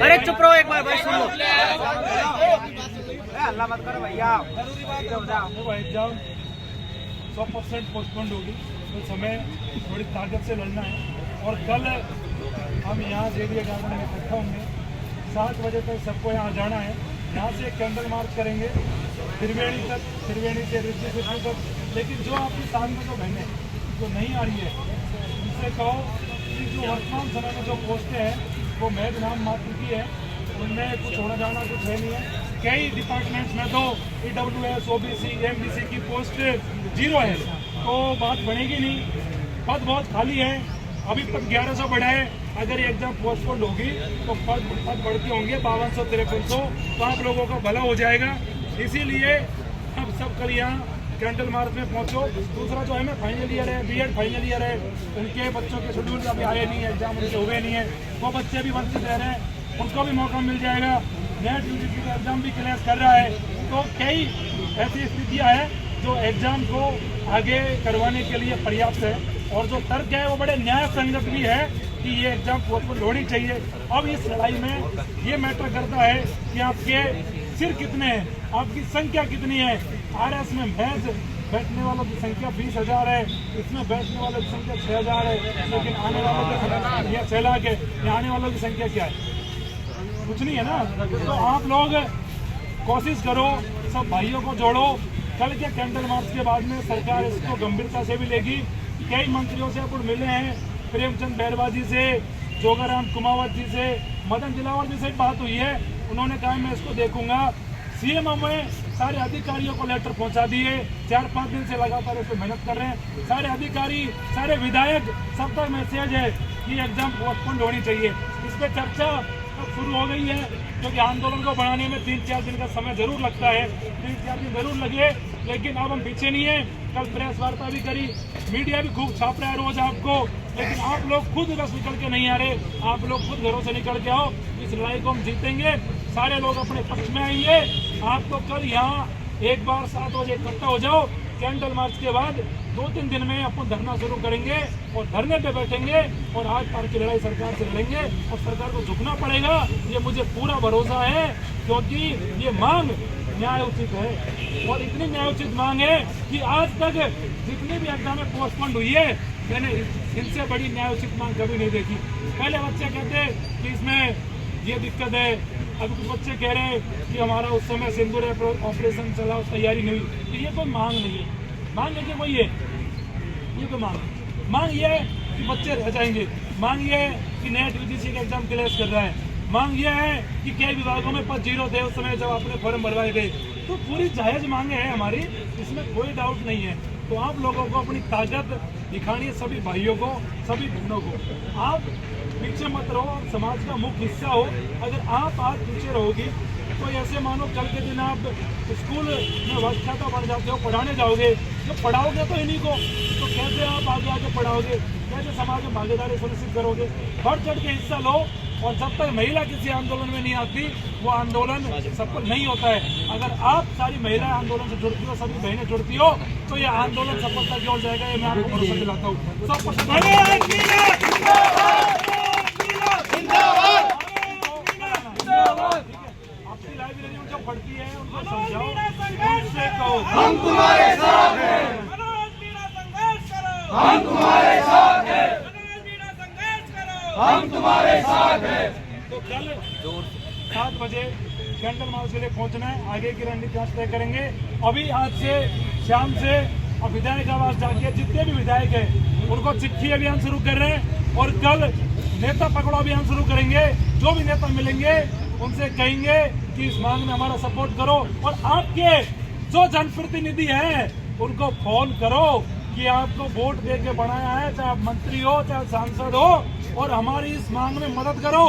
अरे चुप रहो एक बार भाई, सुन लो। हल्ला मत करो भैया। एग्जाम 100% पोस्टपोन्ड होगी, तो समय थोड़ी ताकत से लड़ना है। और कल हम यहाँ जेडीए गार्डन में इकट्ठा होंगे, 7 बजे तक सबको यहाँ जाना है। यहाँ से कैंडल मार्च करेंगे त्रिवेणी तक, त्रिवेणी से ऋषि सेतु तक। लेकिन जो आपके सामने जो बहनें जो नहीं आ रही है, उनसे कहो कि जो वर्तमान समय में जो पोस्टें हैं वो महज नाम मात्र की है, उनमें कुछ होना जाना कुछ है नहीं है। कई डिपार्टमेंट्स में तो EWS, OBC, MBC की पोस्ट 0 है, तो बात बनेगी नहीं। पद बहुत खाली है, अभी पद 1100 बढ़ा है। अगर ये एग्जाम पोस्टपोन्ड होगी तो पद बढ़ते होंगे 5200-5300, तो आप लोगों का भला हो जाएगा। इसीलिए अब सब कल यहाँ कैंडल मार्च में पहुँचो। दूसरा जो है मैं फाइनल ईयर है, BEd फाइनल ईयर है, उनके बच्चों के शेड्यूल अभी आए नहीं है, एग्जाम उनके हुए नहीं है, वो बच्चे भी वंचित रह रहे हैं, उनको भी मौका मिल जाएगा। नेट यूजीसी का एग्जाम भी क्लियर कर रहा है। तो कई ऐसी स्थितियाँ हैं जो एग्जाम को आगे करवाने के लिए पर्याप्त है, और जो तर्क है वो बड़े न्याय संगत भी है कि ये एग्जाम पोस्टपोन होनी चाहिए। अब इस लड़ाई में ये मैटर करता है कि आपके सिर कितने हैं, आपकी संख्या कितनी है। RS में महज बैठने वालों की संख्या 20,000 है, इसमें बैठने वालों की संख्या 6,000 है, लेकिन आने वालों की 6 लाख है। आने वालों की संख्या क्या है? कुछ नहीं है ना। तो आप लोग कोशिश करो, सब भाइयों को जोड़ो। कल के कैंडल मार्च के बाद में सरकार इसको गंभीरता से भी लेगी। कई मंत्रियों से अपन मिले हैं, प्रेमचंद बैरवा जी से, जोगाराम कुमावत जी से, मदन दिलावर जी से बात हुई है। उन्होंने कहा मैं इसको देखूंगा। CM में सारे अधिकारियों को लेटर पहुंचा दिए, 4-5 दिन से लगातार इस पर मेहनत कर रहे हैं सारे अधिकारी, सारे विधायक। सब तक मैसेज है कि एग्जाम पोस्टपोन्ड होनी चाहिए। इस पर चर्चा शुरू हो गई है, क्योंकि आंदोलन को बढ़ाने में 3-4 दिन का समय जरूर लगता है, 3-4 दिन जरूर लगे, लेकिन अब हम पीछे नहीं है। कल प्रेस वार्ता भी करी, मीडिया भी खूब छाप रहा है रोज आपको, लेकिन आप लोग खुद बस निकल के नहीं आ रहे। आप लोग खुद घरों से निकल के आओ, इस लड़ाई को हम जीतेंगे। सारे लोग अपने पक्ष में आएंगे। आप तो कल यहाँ एक बार 7 बजे इकट्ठा हो जाओ। कैंडल मार्च के बाद 2-3 दिन में अपन धरना शुरू करेंगे और धरने पे बैठेंगे और आज पार की लड़ाई सरकार से लड़ेंगे, और सरकार को झुकना पड़ेगा, ये मुझे पूरा भरोसा है। क्योंकि ये मांग न्याय उचित है, और इतनी न्याय उचित मांग है कि आज तक जितनी भी एग्जाम पोस्टपोन्ड हुई है, मैंने इनसे बड़ी न्याय उचित मांग कभी नहीं देखी। पहले बच्चे कहते कि इसमें ये दिक्कत है, अभी कुछ बच्चे कह रहे हैं कि हमारा उस समय सिंदूर ऑपरेशन चला, तैयारी नहीं हुई। तो ये कोई मांग नहीं है, मांग है कि कोई है, ये कोई मांग ये है कि बच्चे रह जाएंगे, मांग ये है कि नेट यूजीसी का एग्जाम क्लियर कर रहा है, मांग ये है कि कई विभागों में पद 0 थे उस समय जब आपने फॉर्म भरवाए गए। तो पूरी जायज मांगे हैं हमारी, इसमें कोई डाउट नहीं है। तो आप लोगों को अपनी ताकत दिखानी है, सभी भाइयों को, सभी बहनों को। आप पीछे मत रहो, समाज का मुख्य हिस्सा हो। अगर आप आज पीछे रहोगी तो ऐसे मानो कल के दिन आप स्कूल में व्याख्याता बन जाते हो, पढ़ाने जाओगे, जो पढ़ाओगे तो इन्हीं को, तो कैसे आप आगे आगे पढ़ाओगे, कैसे समाज में भागीदारी सुनिश्चित करोगे? बढ़ चढ़ के हिस्सा लो। और जब तक महिला किसी आंदोलन में नहीं आती, वो आंदोलन सफल नहीं होता है। अगर आप सारी महिलाएं आंदोलन से जुड़ती हो, सभी बहनें जुड़ती हो, तो ये आंदोलन सफलता की ओर जाएगा। ये मैं आपको भरोसा दिलाता हूँ। आपकी लाइब्रेरी में जो पढ़ती है उनको समझाओ, उनसे कहो हम तुम्हारे साथ हैं, हम तुम्हारे साथ हैं, हम तुम्हारे साथ हैं। तो कल 7 बजे कैंडल मार्च के लिए पहुंचना है, आगे की रणनीति आज तय करेंगे। अभी आज से शाम से और विधायक आवास जाके जितने भी विधायक हैं उनको चिट्ठी अभियान शुरू कर रहे हैं, और कल नेता पकड़ो अभियान शुरू करेंगे। जो भी नेता मिलेंगे उनसे कहेंगे कि इस मांग में हमारा सपोर्ट करो, और आपके जो जनप्रतिनिधि हैं उनको फोन करो कि आपको वोट दे के बनाया है, चाहे आप मंत्री हो चाहे सांसद हो, और हमारी इस मांग में मदद करो।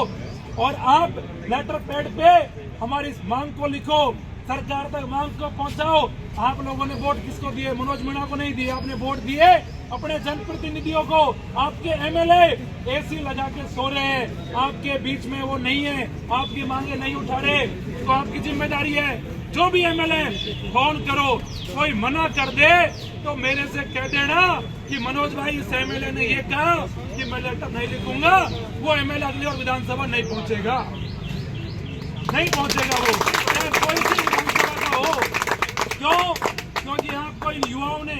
और आप लेटर पैड पे हमारी इस मांग को लिखो, सरकार तक मांग को पहुंचाओ। आप लोगों ने वोट किसको दिए? मनोज मीणा को नहीं दिए, आपने वोट दिए अपने जनप्रतिनिधियों को। आपके MLA AC लगा के सो रहे हैं, आपके बीच में वो नहीं है, आपकी मांगे नहीं उठा रहे, तो आपकी जिम्मेदारी है। जो भी MLA फोन करो, कोई मना कर दे तो मेरे से कह देना कि मनोज भाई इस MLA ने ये कहा कि मैं लेटर नहीं लिखूंगा, वो MLA अगली और विधानसभा नहीं पहुंचेगा। नहीं पहुंचेगा वो, चाहे कोई भी विधानसभा का हो। क्यों? क्योंकि आपको इन युवाओं ने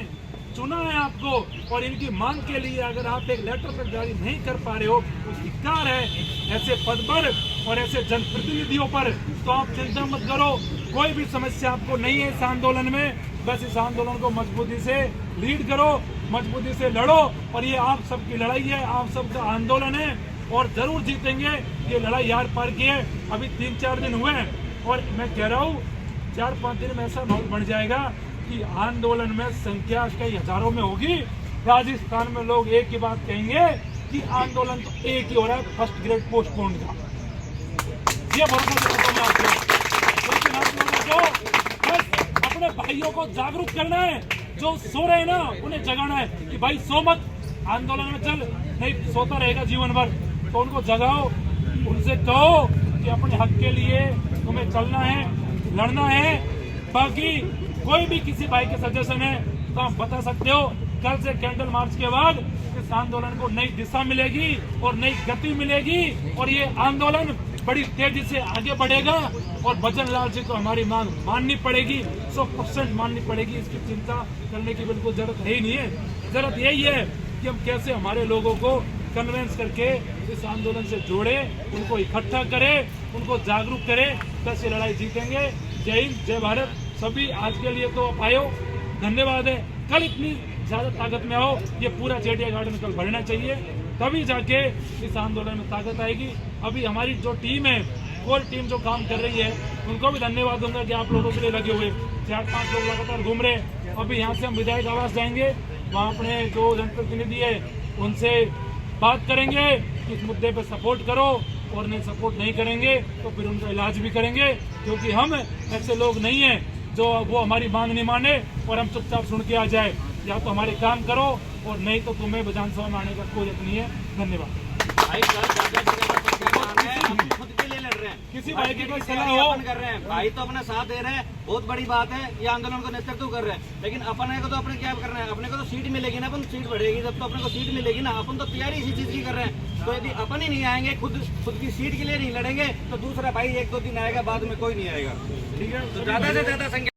चुना है आपको, और इनकी मांग के लिए अगर आप एक लेटर पर जारी नहीं कर पा रहे हो तो धिक्कार है ऐसे पद पर और ऐसे जनप्रतिनिधियों पर। तो आप चिंता मत करो, कोई भी समस्या आपको नहीं है इस आंदोलन में। बस इस आंदोलन को मजबूती से लीड करो, मजबूती से लड़ो, और ये आप सबकी लड़ाई है, आप सबका आंदोलन है, और जरूर जीतेंगे। ये लड़ाई यार पार की है, अभी 3-4 दिन हुए हैं, और मैं कह रहा हूँ 4-5 दिन में ऐसा माहौल बन जाएगा कि आंदोलन में संख्या कई हजारों में होगी। राजस्थान में लोग एक ही बात कहेंगे कि आंदोलन तो एक ही हो रहा है, फर्स्ट ग्रेड पोस्टपोन का। ये भरोसा देता हूं मैं आपको। लेकिन आप लोगों को बस अपने भाइयों को जागरूक करना है, जो सो रहे हैं ना उन्हें जगाना है कि भाई सो मत, आंदोलन में चल, नहीं सोता रहेगा जीवन भर। तो उनको जगाओ, उनसे कहो कि अपने हक के लिए तुम्हें चलना है, लड़ना है। बाकी कोई भी किसी भाई के सजेशन है तो आप बता सकते हो। कल से कैंडल मार्च के बाद इस आंदोलन को नई दिशा मिलेगी और नई गति मिलेगी, और ये आंदोलन बड़ी तेजी से आगे बढ़ेगा, और भजन लाल जी को हमारी मांग माननी पड़ेगी, 100% माननी पड़ेगी। इसकी चिंता करने की बिल्कुल जरूरत है ही नहीं है। जरूरत यही है कि हम कैसे हमारे लोगों को कन्विंस करके इस आंदोलन से जोड़े, उनको इकट्ठा करें, उनको जागरूक करें, कैसे लड़ाई जीतेंगे। जय हिंद, जय भारत। सभी आज के लिए तो आयो, धन्यवाद है। कल इतनी ज्यादा ताकत में आओ, ये पूरा जेटिया गार्डन कल भरना चाहिए, तभी जाके इस आंदोलन में ताकत आएगी। अभी हमारी जो टीम है, कोर टीम जो काम कर रही है, उनको भी धन्यवाद दूंगा कि आप लोगों के लिए लगे हुए। 4-5 लोग लगातार घूम रहे। अभी यहाँ से हम विधायक आवास जाएंगे, वहाँ अपने जो जनप्रतिनिधि है उनसे बात करेंगे कि इस मुद्दे पर सपोर्ट करो, और नहीं सपोर्ट नहीं करेंगे तो फिर उनका इलाज भी करेंगे। क्योंकि हम ऐसे लोग नहीं हैं जो वो हमारी मांग नहीं माने और हम चुपचाप सुन के आ जाए। या तो हमारे काम करो, और नहीं तो तुम्हें विधानसभा में आने का कोई हक नहीं है। धन्यवाद। खुद के लिए लड़ रहे हैं, किसी भाई की कोई सलाह हो कर रहे हैं, भाई तो अपना साथ दे रहे हैं, बहुत बड़ी बात है। ये आंदोलन को नेतृत्व कर रहे हैं, लेकिन अपने को तो अपने क्या करना है, अपने को तो सीट मिलेगी ना, अपन सीट बढ़ेगी जब तो अपने को सीट मिलेगी ना। अपन तो तैयारी इसी चीज की कर रहे हैं। तो यदि अपन ही नहीं आएंगे, खुद की सीट के लिए नहीं लड़ेंगे, तो दूसरा भाई 1-2 दिन आएगा, बाद में कोई नहीं आएगा। ठीक है, तो ज्यादा से ज्यादा संख्या